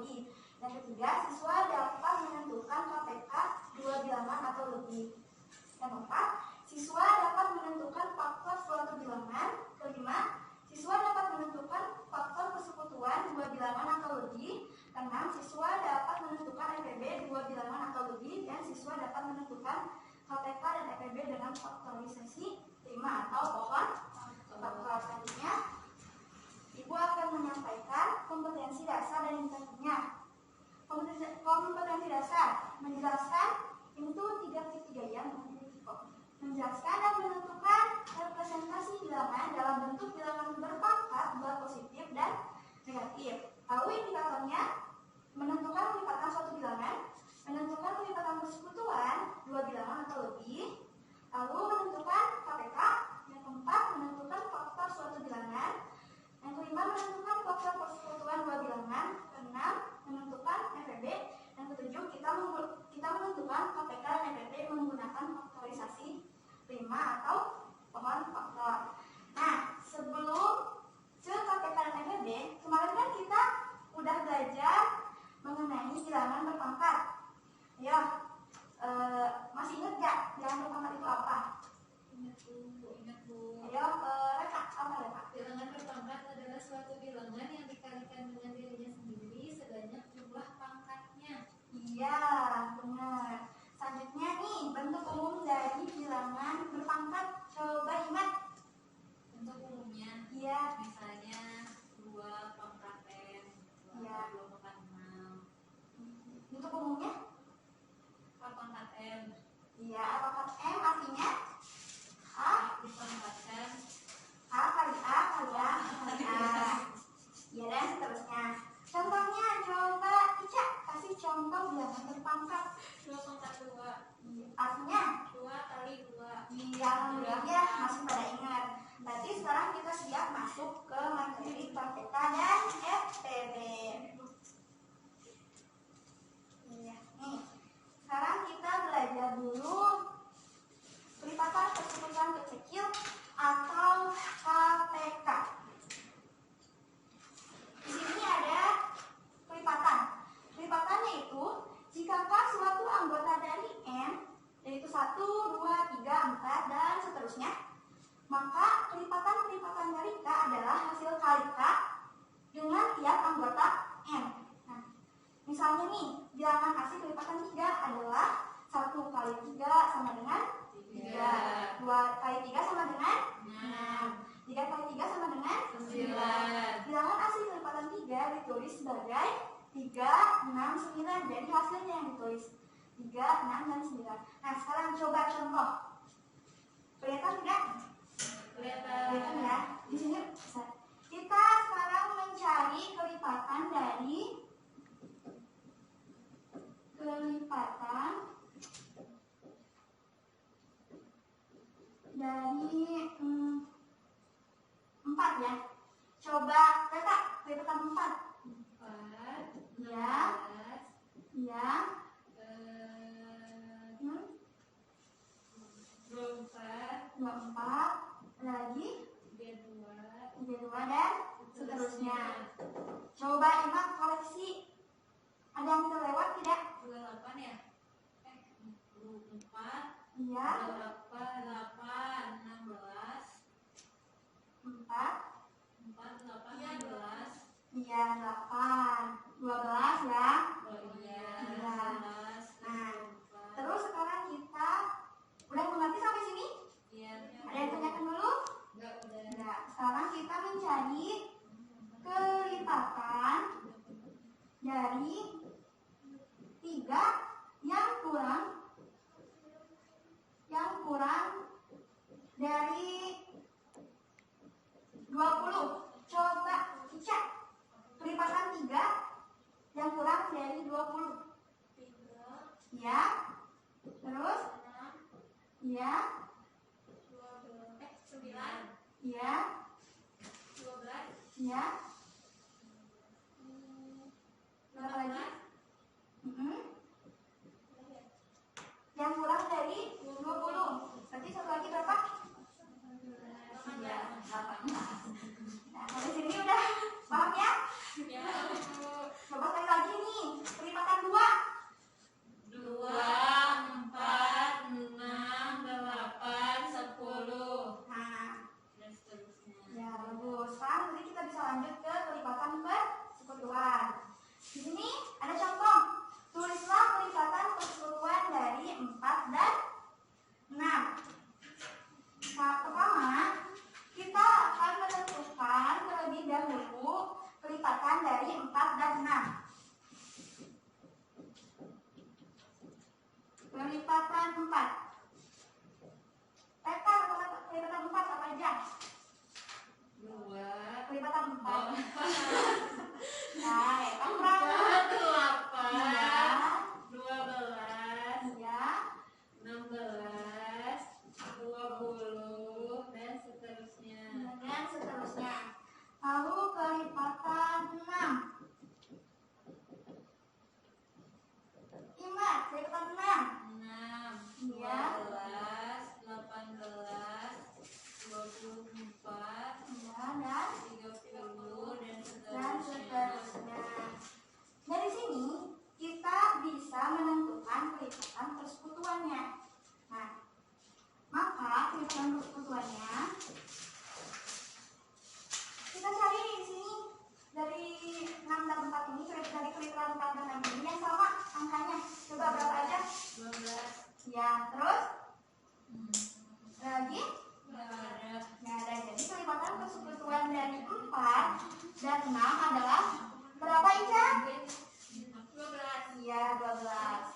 lebih. Yang ketiga, siswa dapat menentukan KPK 2 bilangan atau lebih. Yang keempat, siswa dapat menentukan faktor suatu bilangan. Kelima, siswa dapat menentukan faktor persekutuan 2 bilangan atau lebih. Keenam, siswa dapat menentukan EPB 2 bilangan atau lebih. Dan siswa dapat menentukan KPK dan EPB dengan faktorisasi 5 atau pohon faktor. Selanjutnya, Ibu akan menyampaikan kompetensi dasar dan indikatornya. Kompetensi dasar menjelaskan itu 3 ya, menjelaskan dan menentukan representasi bilangan dalam bentuk bilangan berpangkat 2 positif dan negatif. Lalu indikatornya menentukan pelipatan suatu bilangan, menentukan pelipatan persekutuan 2 bilangan atau lebih, lalu menentukan KPK. Yang keempat, menentukan faktor suatu bilangan. Yang kelima, menentukan faktor persekutuan 2 bilangan. Keenam, menentukan EPB. Yang ketujuh, kita menentukan KPK dan EPB menggunakan faktorisasi 5 atau pohon faktor. Nah, sebelum ke KPK dan EPB, kemarin kan kita udah belajar mengenai bilangan berpangkat. Ya, masih ingat gak bilangan berpangkat itu apa? Ingat Bu. Ayo, Reka, apa Reka? Bilangan berpangkat adalah suatu bilangan yang dikalikan dengan dirinya sendiri sebanyak jumlah pangkatnya. Iya, benar. Selanjutnya nih, bentuk umum dari bilangan berpangkat. Coba ingat. Untuk umumnya, Iya. misalnya 2 pangkat N, 2 pangkat 6. Bentuk umumnya? Pangkat M. Iya, pangkat M artinya A Dipangkatkan A kali A kali A kali A. Ya, dan seterusnya. Contohnya, coba Ica kasih contoh bilangan berpangkat. 2 pangkat 2. Artinya 2 kali 2. iya, alhamdulillah masih pada ingat. Berarti sekarang kita siap masuk ke materi KPK dan EPB. Iya, nih. Sekarang kita belajar dulu pelipatan persekutuan kecil atau KPK. Di sini ada pelipatan. Pelipatannya itu jikakah suatu anggota dari N, yaitu 1, 2, 3, 4, dan seterusnya, maka pelipatan dari K adalah hasil kali K dengan tiap anggota N. Nah, misalnya nih, bilangan asli pelipatan 3 adalah 1 kali 3 sama dengan 3, 2 kali 3 sama dengan 6, 3 kali 3 sama dengan 9. Bilangan asli pelipatan 3 ditulis sebagai 3, 6, 9. Jadi hasilnya yang ditulis 3, 6, dan 9. Nah, sekarang coba contoh. Kelihatan tidak? Kelihatan ya. Di sini kita sekarang mencari kelipatan dari dari 4 ya. Coba Reka, kelipatan 4. 4. Ya. Ya. 24 lagi 32 dan seterusnya. Coba ingat koleksi. Ada yang terlewat tidak? 28 ya? 24. Iya. 8, 16. 4. 8, 16. Iya, 8. 12 ya. Oh iya. Iya. 11. Nah, terus sekarang kita udah mengerti sampai sini? Iya. Ada yang tanyakan dulu? Enggak, udah. Enggak. Sekarang kita mencari kelipatan dari 3 yang kurang dari 20. Coba Ica, kelipatan 3 yang kurang dari 20. 3. Ya. Terus? 6. Ya. 9. Ya. 12. Ya. Berapa lagi? Yang kurang dari 20. Berarti satu lagi berapa? 18. Nah, sampai sini udah paham ya? Ya. Coba sekali lagi Kelipatan 4. Peta kelipatan 4 apa aja? 2. Kelipatan 4. Nah, kan berapa? 8. Iya. 12. Iya. 16. 20 dan seterusnya. Dan seterusnya. Lalu kelipatan 6. Ingat, kelipatan 6. 6. Iya. 12. 18. 24. Ya, dan 30 dan dan seterusnya. seterusnya. Dari sini kita bisa menentukan kelipatan persekutuannya. Nah, maka kelipatan persekutuannya kita cari di sini dari 6 dan 4 ini, dari kelipatan 4 dan 6 ini yang sama angkanya. Coba berapa aja? 12. Ya, terus lagi? Nggak ada. Nggak ada. Jadi kelipatan persekutuan dari 4 dan 6 adalah berapa, Ica? 12. Iya, 12.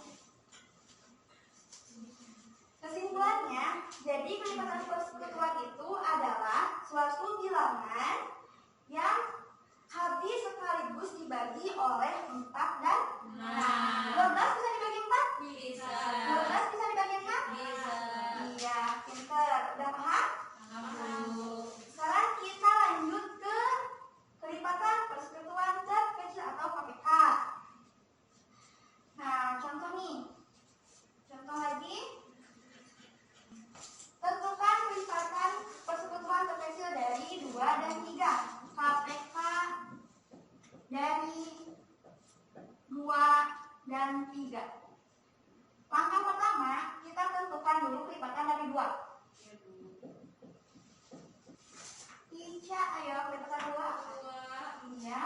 Kesimpulannya, jadi kelipatan persekutuan itu adalah suatu bilangan yang habis sekaligus dibagi oleh 4 dan 6. 12 bisa dibagi 4? Bisa. 12 bisa dibagi 6? Bisa. Iya, pinter. Udah paham? Paham. Sekarang kita lanjut ke kelipatan persekutuan terkecil atau KPK. Nah, contoh nih. Contoh lagi. Tentukan kelipatan persekutuan terkecil dari 2 dan 3. KPK dari 2 dan 3. Langkah pertama, kita tentukan dulu kelipatan dari 2. Ica, ayo kelipatan 2. 2. Iya.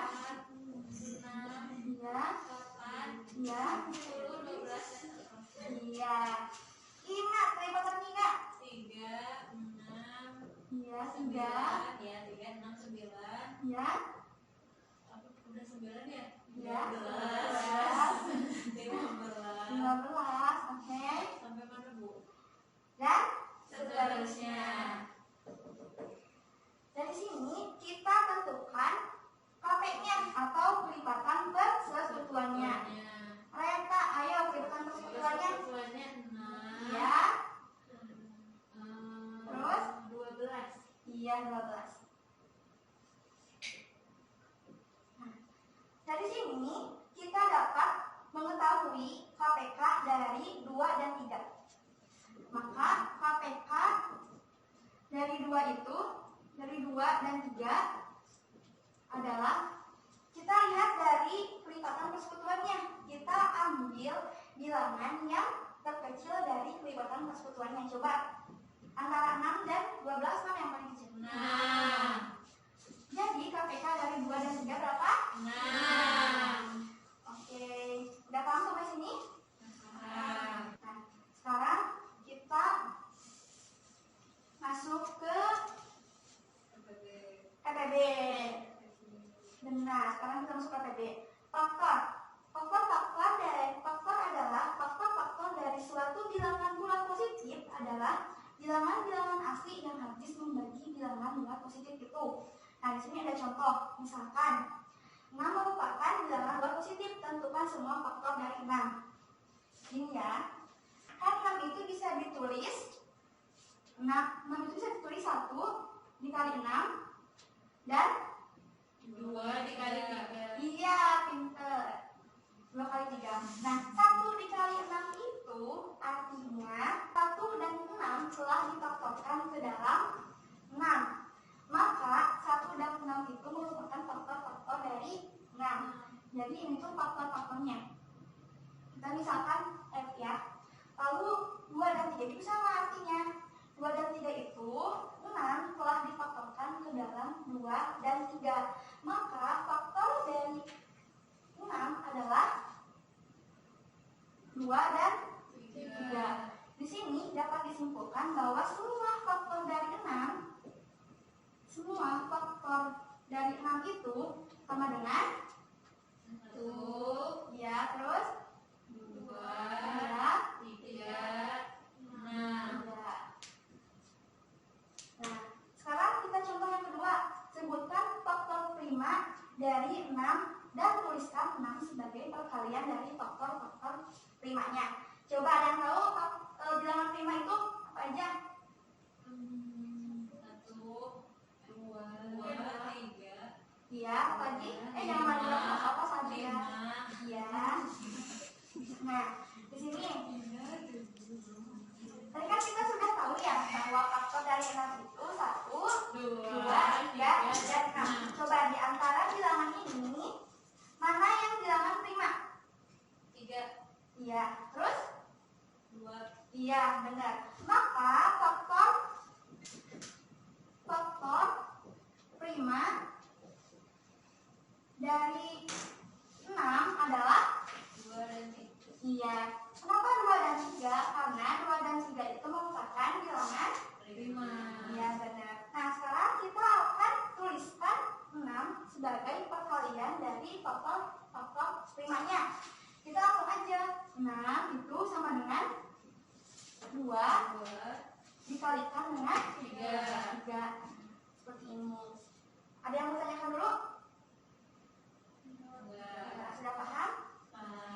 6. Iya. 8. Iya. 10, 12 dan seterusnya. Iya. Ingat kelipatan 3. 3, 6, Iya, 9. 3. Ya, 3, 6, 9. Iya. Apa, udah 9 ya? Iya. 15. 15. 15. Oke. Sampai mana, Bu? Dan Seterusnya. dari sini kita tentukan KP-nya atau kelipatan persekutuannya. Reta, ayo kelipatan persekutuannya. Persekutuannya 6. Iya. Terus? 12. Iya, 12. Nah, dari sini kita dapat mengetahui KPK dari 2 dan 3. Maka KPK dari 2 itu, dari 2 dan 3 adalah, kita lihat dari kelipatan persekutuannya. Kita ambil bilangan yang terkecil dari kelipatan persekutuannya. Coba antara 6 dan 12 mana yang paling kecil? 6. Jadi KPK dari 2 dan 3 berapa? 6. Oke, udah paham sampai sini? Nah. Nah, sekarang kita masuk ke PPB. Benar, sekarang kita masuk ke PPB. Faktor. Faktor adalah faktor-faktor dari suatu bilangan bulat positif adalah bilangan-bilangan asli yang habis membagi bilangan bulat positif itu. Nah, di sini ada contoh. Misalkan 6 merupakan bilangan bulat positif, tentukan semua faktor dari 6. Ini ya. Kan 6 itu bisa ditulis 6 itu bisa ditulis 1 dikali 6 dan 2 dikali 3. iya, pinter. 2 kali 3. Nah, 1 dikali 6 itu artinya 1 dan 6 telah difaktorkan ke dalam 6. Maka 1 dan 6 itu merupakan faktor-faktor dari 6. Jadi ini tuh faktor-faktornya. Kita misalkan F ya. Lalu 2 dan 3 itu sama artinya. 2 dan 3 itu 6 telah difaktorkan ke dalam 2 dan 3. Maka faktor dari 6 adalah 2 dan 3. Di sini dapat disimpulkan bahwa semua faktor dari 6 itu sama dengan 1, ya, terus 2, ya, 3, primanya. Coba ada yang tahu bilangan prima itu apa aja? 1, 2, 3. Iya, apa lagi? Jangan bilang apa saja ya. Iya. Nah, di sini tadi kan kita sudah tahu ya bahwa faktor dari 6 itu 1, 2, 3, dan 6. Coba di antara bilangan ini mana yang bilangan prima? 3. Iya. Terus? 2. Iya, benar. Maka faktor prima dari 6 adalah 2 dan 3. iya. Kenapa 2 dan 3? Karena 2 dan 3 itu merupakan bilangan Prima. iya, benar. Nah, sekarang kita akan tuliskan 6 sebagai perkalian dari faktor primanya. Kita langsung aja. 6 itu sama dengan 2 dikalikan dengan 3. Seperti ini. Ada yang bertanyakan dulu? Sudah paham?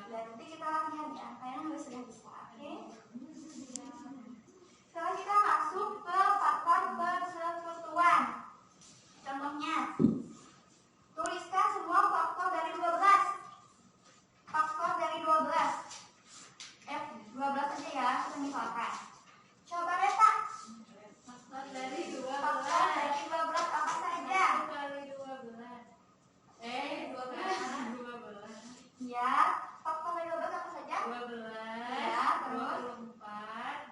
Ya, nanti kita latihan ya. Kayaknya sudah bisa. Oke? Sekarang kita masuk ke faktor persekutuan. Contohnya, tuliskan semua faktor dari 12. Faktor dari 12. 12 aja ya, kita misalkan. Coba Reta. Faktor dari 12. Faktor dari 12 apa saja? 1 kali 12. 2 kali 12. Ya, faktor dari 12 apa saja? 12. Ya, terus? 24.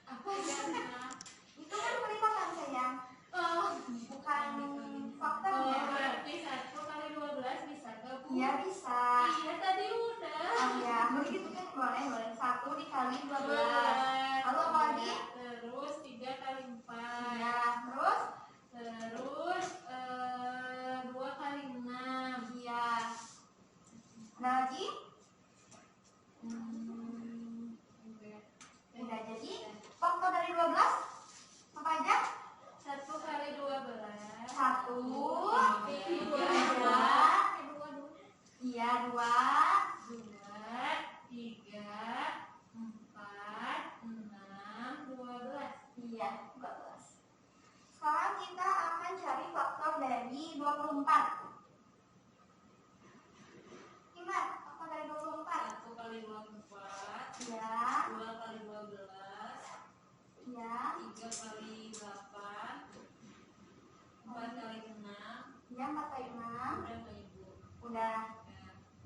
Apa ya? Itu kan perhitungan sayang. Bukan faktornya. Berarti 1 kali 12 bisa gabung? Iya, bisa. Iya, tadi udah. Ya, begitu kan boleh. 1 dikali 12. Lalu apa lagi? Terus 3 kali 4. Ya, terus? Terus 2 kali 6. Iya. Ada lagi? Udah, jadi faktor dari 12 apa aja? 1 kali 12. 1, 2, iya 2, 2, 3, 4, 6, 12. iya 12. Sekarang kita akan cari faktor dari 24. Ingat, faktor dari 24. 1 kali 24. Iya, 2 kali 12. iya, 3 kali 8. 4 kali 6. iya 4 kali 6. Udah ke ibu. Udah.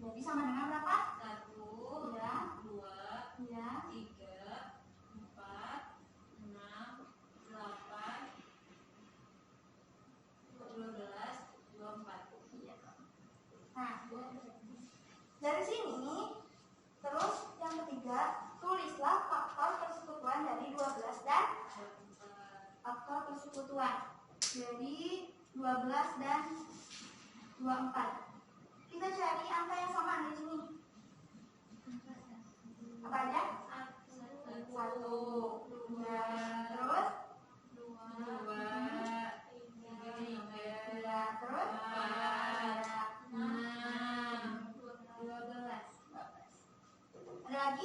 Jadi sama dengan berapa? 1, Iya, 2, iya, 3, 4, 6, 8, 12, 24. iya. Nah, dari sini, terus yang ketiga, tulislah faktor persekutuan dari 12 dan 24. faktor persekutuan. Jadi 12 dan 24. Kita cari angka yang sama di sini. Apa aja? 1, 2, terus 2, 3, 3, terus 6, 12. ada lagi?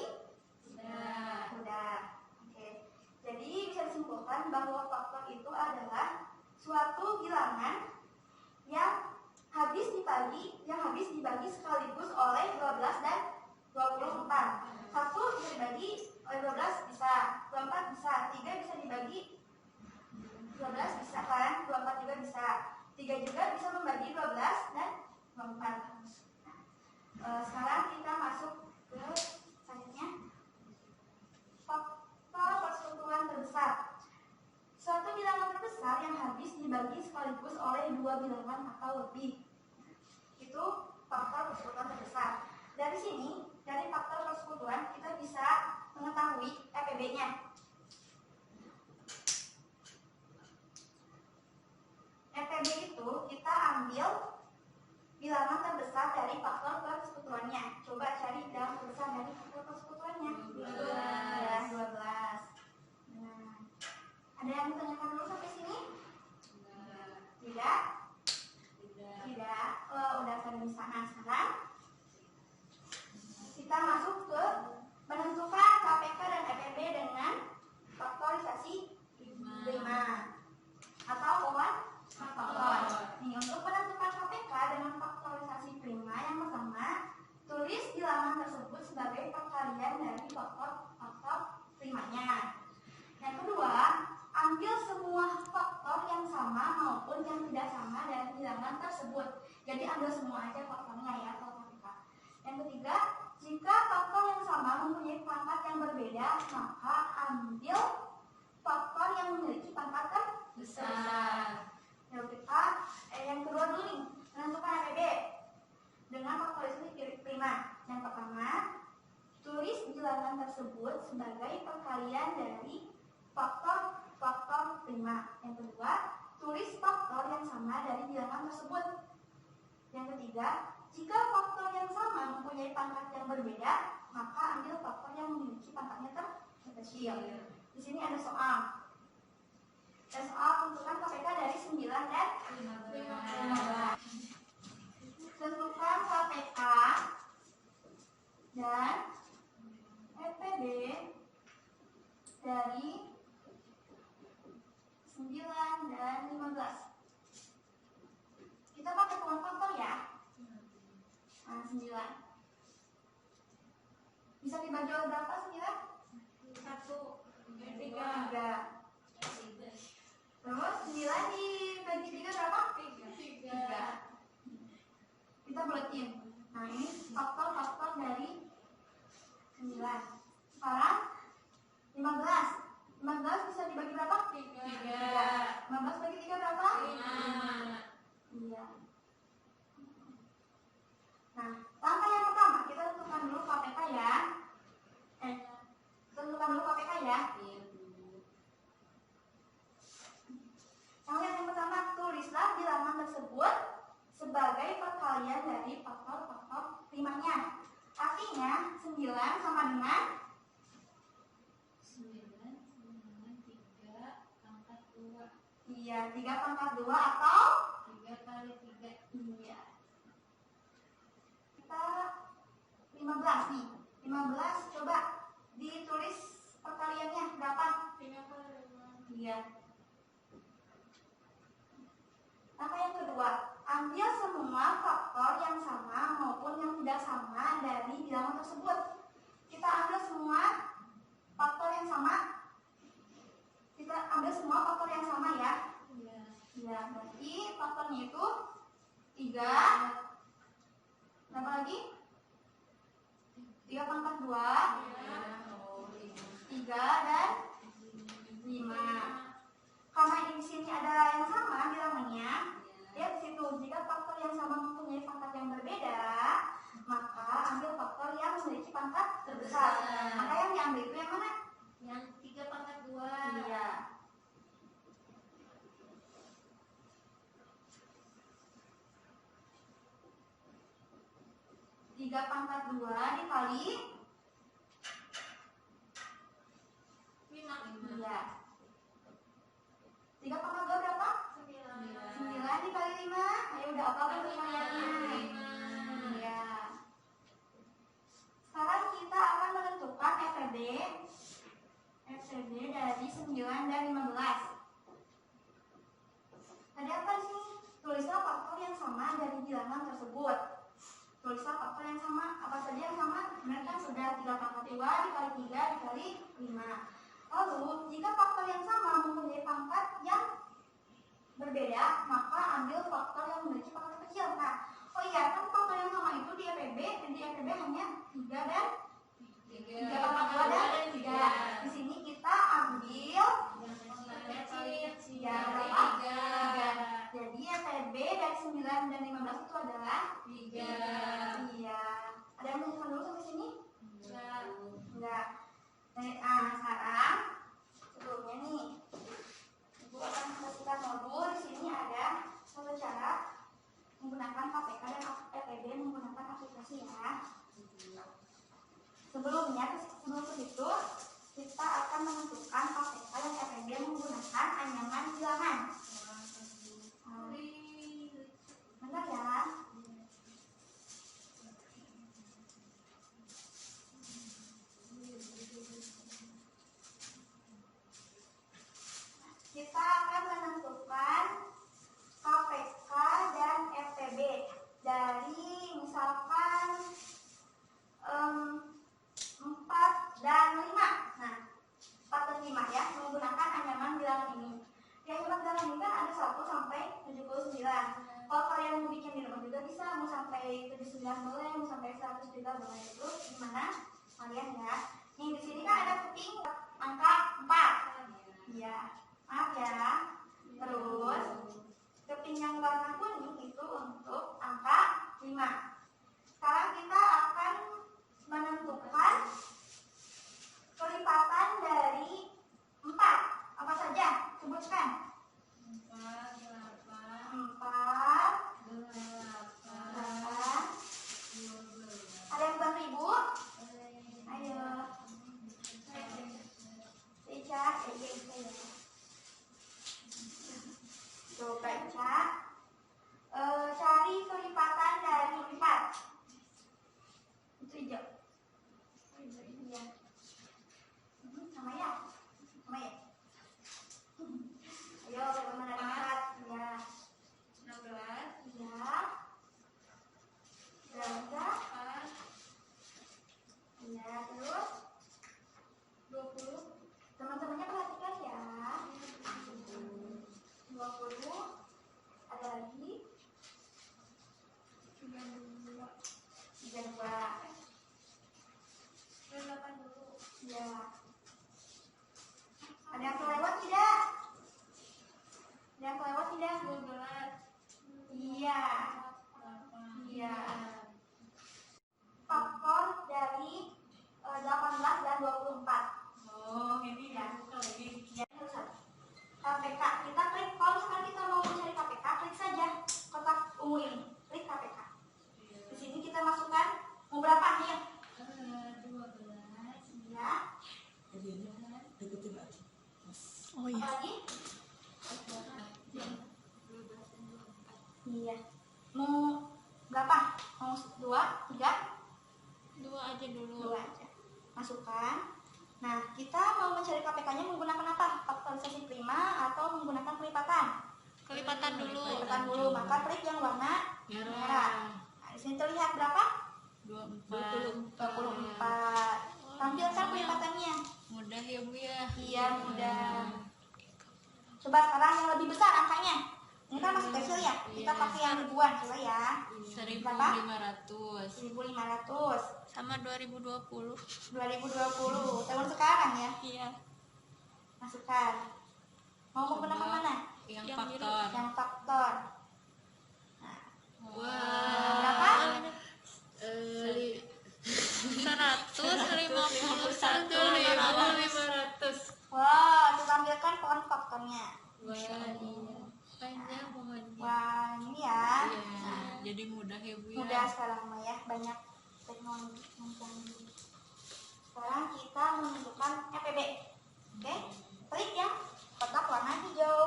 Udah. Udah. Oke. Jadi bisa disimpulkan bahwa faktor itu adalah suatu bilangan yang habis dibagi sekaligus oleh 12 dan 24. 1 bisa dibagi oleh 12 bisa, 24 bisa, 3 bisa dibagi 12 bisa kan, 24 juga bisa, 3 juga bisa membagi 12 dan 24. Sekarang kita masuk ke selanjutnya. Faktor persekutuan terbesar. Suatu bilangan terbesar yang habis dibagi sekaligus oleh 2 bilangan atau lebih. Itu faktor persekutuan terbesar. Dari sini, dari faktor persekutuan kita bisa mengetahui EPB-nya. EPB itu kita ambil bilangan terbesar dari faktor persekutuannya. Coba cari bilangan terbesar dari faktor persekutuannya. 12. Ya, 12. Nah, ada yang ditanyakan dulu sampai sini? Tidak? Tidak. Udah sampai di sana. Sekarang kita masuk ke tersebut sebagai perkalian dari faktor primanya. Yang kedua, ambil semua faktor yang sama maupun yang tidak sama dari bilangan tersebut. Jadi ambil semua aja faktornya ya, Yang ketiga, jika faktor yang sama mempunyai pangkat yang berbeda, maka ambil faktor yang memiliki pangkat terbesar. Yang kedua dulu nih, menentukan APB dengan faktor listrik prima. Yang pertama, tulis bilangan tersebut sebagai perkalian dari faktor prima. Yang kedua, tulis faktor yang sama dari bilangan tersebut. Yang ketiga, jika faktor yang sama mempunyai pangkat yang berbeda, maka ambil faktor yang memiliki pangkatnya terkecil. Di sini ada soal. Tentukan KPK dari 9 dan 15. Tentukan KPK dan EPB dari 9 dan 15. Kita pakai peluang faktor ya. 9. Bisa dibagi oleh berapa 9? 1, 3. Terus 9 dibagi 3 berapa? 3. Kita buletin. Nah, ini faktor-faktor dari 9. Sekarang 15. 15 bisa dibagi berapa? 3. 15 bagi 3 berapa? 5. Iya. Nah, langkah yang pertama kita tentukan dulu KPK ya. Tentukan dulu KPK ya. Yang pertama, tulislah bilangan tersebut sebagai perkalian dari faktor-faktor primanya. Artinya 9 sama dengan 3 pangkat 2. Iya, 3 pangkat 2 atau 3 kali 3. Iya. Kita 15 nih. 15 coba ditulis perkaliannya berapa? 5 kali 5. Iya. Langkah yang kedua, ambil semua faktor yang sama maupun yang tidak sama dari bilangan tersebut. Kita ambil semua faktor yang sama. Kita ambil semua faktor yang sama ya. Iya. Ya, berarti faktornya itu 3. Berapa lagi? 3 pangkat 2. 3 dan 5. Karena di sini ada yang sama bilangannya, ya di situ. Jika faktor yang sama mempunyai pangkat yang berbeda, maka ambil faktor yang memiliki pangkat terbesar. Maka yang diambil itu yang mana? Yang 3 pangkat 2. Iya. 3 pangkat 2 dikali 5. Iya. 3 pangkat 2 berapa? 9 dikali 5. Ayo udah apa perkaliannya? Iya. Sekarang kita akan menentukan FPB dari 9 dan 15. Ada apa sih? Tulislah faktor yang sama dari bilangan tersebut. Tulislah faktor yang sama. Apa saja yang sama? Benar kan sudah 3 pangkat 2 dikali 3 dikali 5. Lalu, jika faktor yang sama mempunyai pangkat yang berbeda, maka ambil faktor yang memiliki pangkat kecil. Nah, oh iya, kan faktor yang sama itu di EPB hanya 3 dan 3 pangkat 2 dan 3. Di sini kita ambil ya, berapa? 3. Jadi EPB dari 9 dan 15 itu adalah 3. Iya. Ada yang menunjukkan dulu sampai sini? Enggak. Sekarang sebelumnya nih, Ibu akan kasihkan modul. Di sini ada satu cara menggunakan KPK dan EPB menggunakan aplikasi ya. Sebelum ke situ, kita akan menentukan KPK dan EPB menggunakan anyaman bilangan. Benar ya? Kita akan menentukan KPK dan FPB dari misalkan bisa, mau sampai 79 boleh, mau sampai 100 juga boleh. Terus gimana kalian ya? Nih di sini kan ada keping angka 4. Iya, maaf ya. Terus keping yang warna kuning itu untuk angka 5. Sekarang kita akan menentukan kelipatan dari 4. Apa saja? Sebutkan. 4, 8, 4, 8, 12. ada yang bantu ibu? Ayo. Ica, ya. Coba Ica. Cari kelipatan dari 4. Itu hijau. Iya. Sama ya? Sama ya? Ayo, bagaimana dari 4? Ya. 16, Ya. Berapa? 4, Ya, terus 20. teman-temannya perhatikan ya. 20. Ada lagi? 32. 32. 80. Ya. Ada yang kelewat tidak? Ada yang kelewat tidak? 12. Iya. 8. Iya. Faktor dari 18 dan 24. Oh, ini Ya. buka lagi. Ya, terus KPK. Kita klik, kalau misalkan kita mau mencari KPK, klik saja kotak ungu ini. Klik KPK. Di sini kita masukkan mau berapa nih? 12. Ya. Oh iya. Apa lagi? 12 dan 24. Iya. Mau berapa? Mau 2, 3? 2 aja dulu. 2 aja. Masukkan. Nah, kita mau mencari KPK-nya menggunakan apa? Faktorisasi prima atau menggunakan kelipatan? Kelipatan dulu. Kelipatan dulu. Maka klik yang warna merah. Nah, di sini terlihat berapa? 24. 24. Tampilkan kelipatannya. Mudah ya Bu ya. Iya, mudah. Coba sekarang yang lebih besar angkanya. Ini kan masih kecil ya. Kita pakai yang ribuan coba ya. 1.500. 1.500. Sama 2020. 2020 tahun sekarang ya. Iya. Masukkan. Mau menggunakan mana? Yang Yang faktor. Yang faktor. Nah, Wah. berapa? 151.500. Wah, kita ambilkan pohon faktornya. Wah, iya. Panjang pohonnya. Wah, ini ya. Iya. Jadi mudah ya Bu ya. Mudah sekarang mah ya, banyak teknologi yang canggih. Sekarang kita menentukan FPB. Oke, klik ya kotak warna hijau.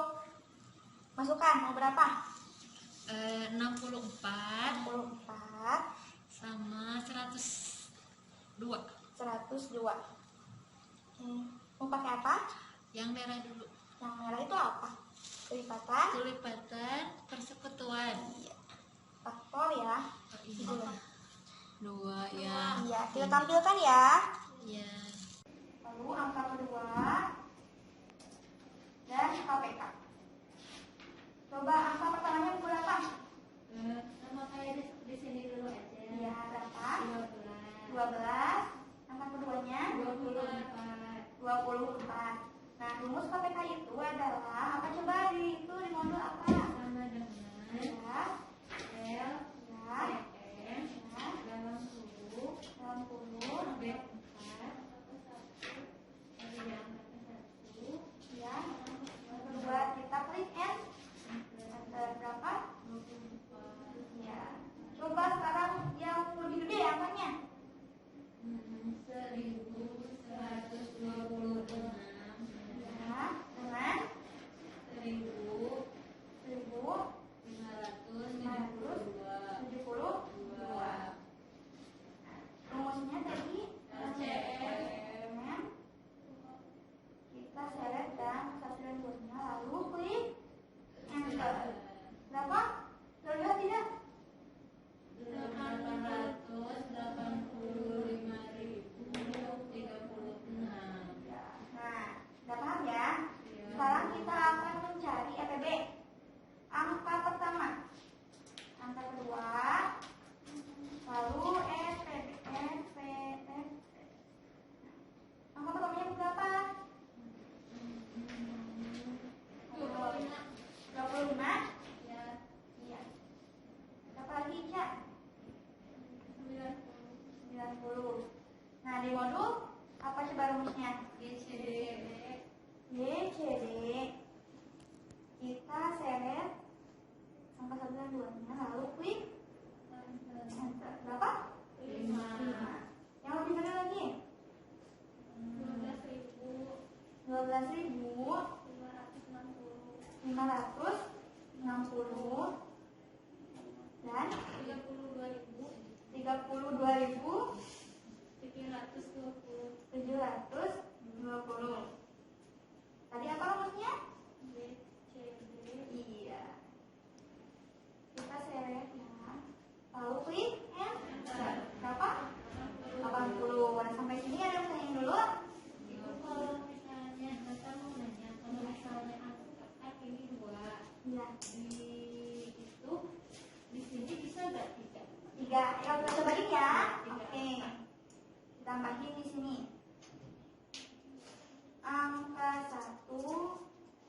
Masukkan mau berapa? 64 64, sama 102. 102. Oke, mau pakai apa? Yang merah dulu. Yang merah itu apa? Kelipatan. Kelipatan persekutuan. Iya. Faktor ya. Iya. 2 ya. Iya, kita tampilkan ya. Iya. Lalu angka kedua dan KPK. Coba angka pertamanya berapa? Sama kayak di sini dulu aja. Iya, berapa? 12. 12. Angka keduanya 24. 24. Nah, rumus KPK itu adalah apa coba di modul apa? Sama dengan Ya, L, ya, CM, ya, dalam 10, 60, B4, 1, dari yang 1, ya. Yang kedua kita klik N. Enter berapa? 24, Ya. Coba sekarang yang lebih gede angkanya. 6, 20. Nah, di modul apa coba rumusnya? BCD. BCD. Kita seret angka 1 dan 2-nya, lalu klik enter. Berapa? 5. Yang lebih benar lagi? 12.560 dan 32.720. Tadi apa rumusnya? Iya. Kita seret ya. Lalu klik enter. Berapa? 80. Nah, sampai sini ada pertanyaan dulu. Itu kalau misalnya Bapak mau nanya, kalau misalnya angka ini 2, Iya. di sini bisa nggak 3? 3. Ya, kita cobain ya. Oke. Tambahin di sini. Angka 1,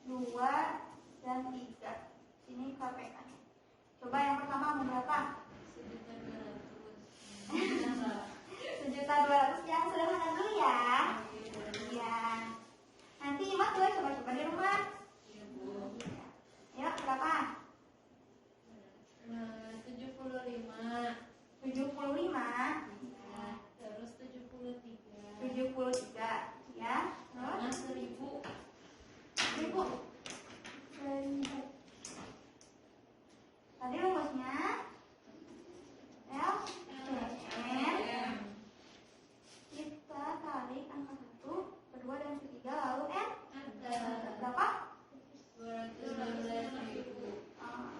2, dan 3. Ini KPK. Coba yang pertama mau berapa? 1.200.000 yang sederhana dulu ya. Iya. Nanti Mas boleh coba-coba di rumah. Ya, berapa? 75. 75. Ya, terus 73. 73. Ya. Terus 1.000. 1.000. Tadi rumusnya L N. Kita tarik angka 1, kedua, dan ketiga, lalu N. Berapa? 216.000.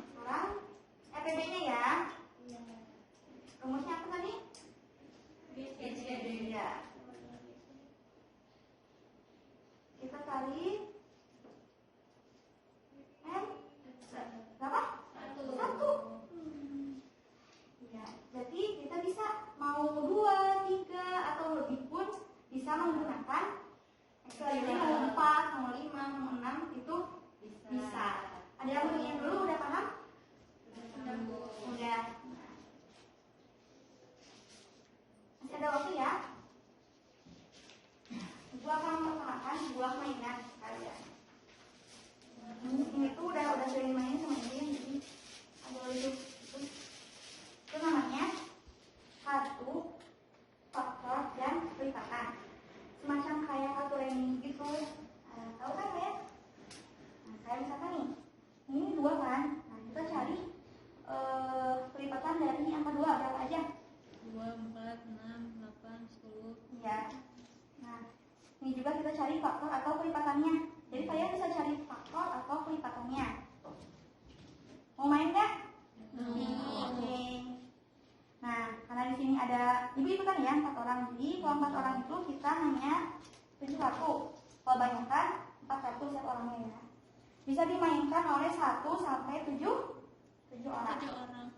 Sekarang EPB-nya ya. Rumusnya apa tadi? BCD. Iya. Kita tarik N. Berapa? 1. Ya, jadi kita bisa mau 2, 3, atau lebih pun bisa menggunakan Excel. Mau 4, mau 5, mau 6 itu bisa. Ada yang begini dulu, udah paham? Udah. Masih ada waktu ya? Gua akan memperkenalkan sebuah mainan kalian. Ini tuh udah sering main sama ini, jadi ada lucu itu namanya kartu faktor dan pelipatan, semacam kayak kartu remi gitu. Tahu kan ya? Nah, kayak misalkan nih, ini 2 kan, nah kita cari pelipatan dari angka 2 berapa aja? 2, 4, 6, 8, 10. Ya. Nah, ini juga kita cari faktor atau pelipatannya. Jadi kalian bisa cari faktor atau pelipatannya. Mau main nggak? Oke. Nah, karena di sini ada ibu-ibu kan ya, 4 orang. Jadi kalau 4 orang itu kita hanya 71. Kalau banyakkan 41 setiap orangnya ya. Bisa dimainkan oleh 1 sampai 7 orang. 7 orang.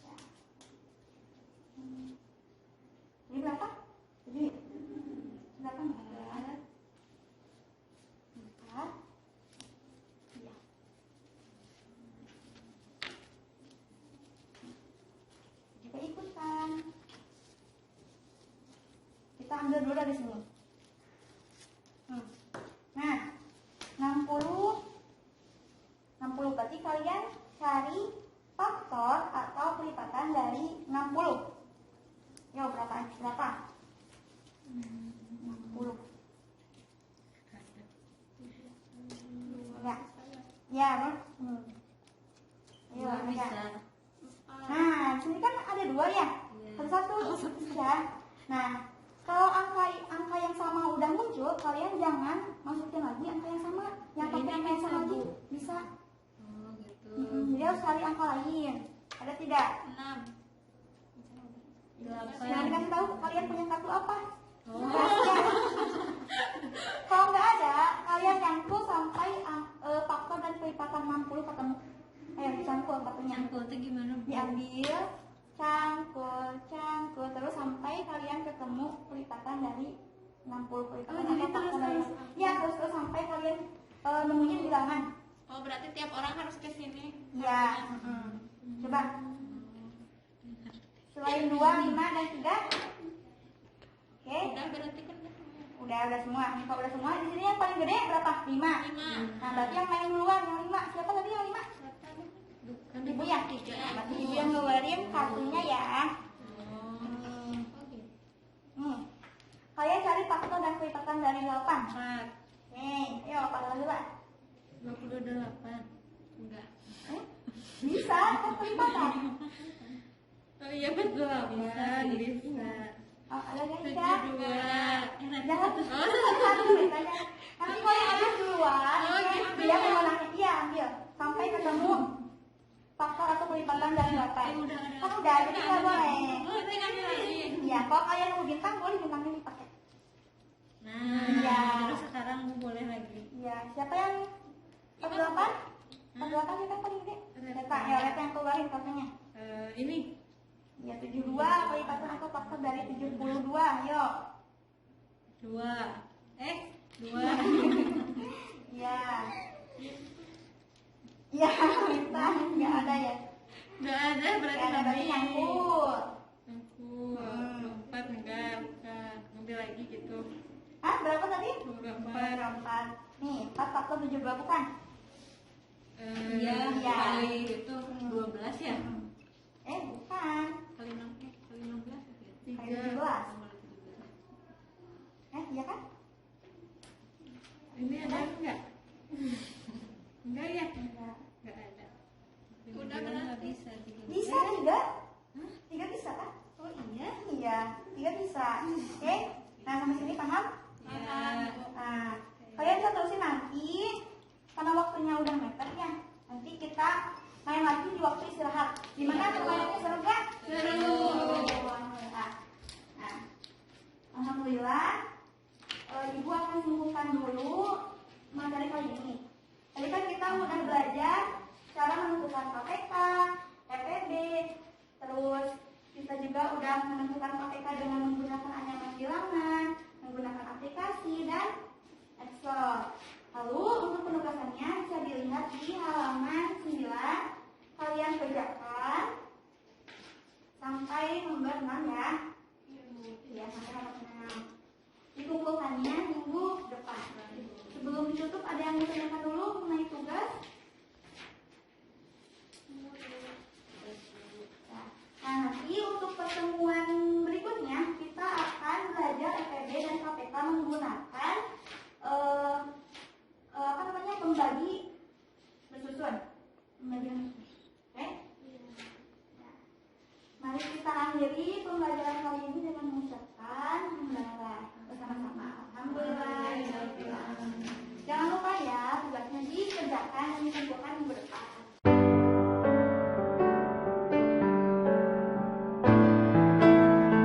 Ya. Jadi berapa? Jadi berapa? 4. Iya. Juga ikutan. Kita ambil dulu dari sini. Nah, 60 berarti kalian cari faktor atau pelipatan dari 60. Yo, berapa? 60. Ya. Ya, Bang. Ayo, Dua bisa. Nah, sini kan ada 2 ya. Iya. Satu ya. Nah, kalau angka yang sama udah muncul, kalian jangan masukin lagi angka yang sama. Yang pakai angka yang sama lagi bisa. Oh, gitu. Jadi harus cari angka lain. Ada tidak? 6. Jangan 8. dikasih tahu kalian punya kartu apa. Oh. Rahasia. Kalau nggak ada, kalian nyangkul sampai faktor dan pelipatan 60 ketemu. Ayo dicangkul kartunya. Cangkul itu gimana, Bu? Diambil, cangkul terus sampai kalian ketemu pelipatan dari 60 pelipatan. Oh, jadi atau faktor terus. dari- Ya, terus sampai kalian nemunya di bilangan. Oh, berarti tiap orang harus ke sini. Ya. Coba. Selain 2, 5, dan 3. berarti kan ketemu. Udah semua. Nih, kalau udah semua, di sini yang paling gede berapa? 5. 5. Nah, berarti yang main duluan, yang 5. Siapa tadi yang 5? Kan Ibu ya? Berarti ibu yang ngeluarin kartunya ya. Kalian cari faktor dan kelipatan dari 8. 4. Ayo, apa dulu, Pak? 28. Enggak. Bisa, kan kelipatan. Oh iya betul. Bisa. Oh, ada gak Ika? 72. Jangan satu-satu ditanya. Nanti kalau yang ambil duluan, Oh, gitu. dia mengulangi. Iya, ambil. Sampai ketemu faktor atau kelipatan dari 8. Udah. Kan udah, jadi nggak boleh. Oh, kita ngambil lagi. Iya, kalau kalian mau bintang, boleh bintangnya dipakai. Nah, Iya. terus sekarang gue boleh lagi. Iya, siapa yang 48? 48 kita paling gede. Reta, ya Reta yang keluarin kartunya. Ini Iya, 72 kelipatan atau faktor dari 72. Ayo. 2. 2. Iya. Iya, bintang nggak ada ya. Nggak ada berarti Nggak ada, berarti habis. nyangkut. Nyangkut. 4 enggak, bukan. Ngambil lagi gitu. Hah, berapa tadi? 24. Nih, 4 faktor 72 bukan? Iya, Iya. kali itu 12 ya? Bukan. Kali 16 ya? Kali 17. Iya kan? Ini ada enggak? Enggak ya? Enggak. Enggak ada. Udah Nggak berarti. bisa. Bisa 3? 3 bisa kan? Oh iya. Iya, 3 bisa. Oke. Nah, sampai sini paham? Ya. Nah, kalian bisa terusin nanti karena waktunya udah mepet ya. Nanti kita main lagi di waktu istirahat. Gimana permainannya, seru nggak? Seru. Nah, alhamdulillah, ibu akan mengumpulkan dulu materi kali ini. Tadi kan kita udah belajar cara menentukan KPK, TPB, terus kita juga udah menentukan KPK dengan menggunakan anyaman bilangan, menggunakan aplikasi dan Excel. Lalu untuk penugasannya bisa dilihat di halaman 9. Kalian kerjakan sampai nomor 6 ya. Iya, sampai nomor 6. Dikumpulkannya minggu depan. Sebelum ditutup ada yang ditanyakan dulu mengenai tugas? Nah, nanti untuk pertemuan berikutnya kita akan belajar EPB dan KPK menggunakan pembagi bersusun. Oke? Nah, mari kita akhiri pembelajaran kali ini dengan mengucapkan alhamdulillah bersama-sama. Alhamdulillah. Jangan lupa ya tugasnya dikerjakan dan dikumpulkan minggu depan.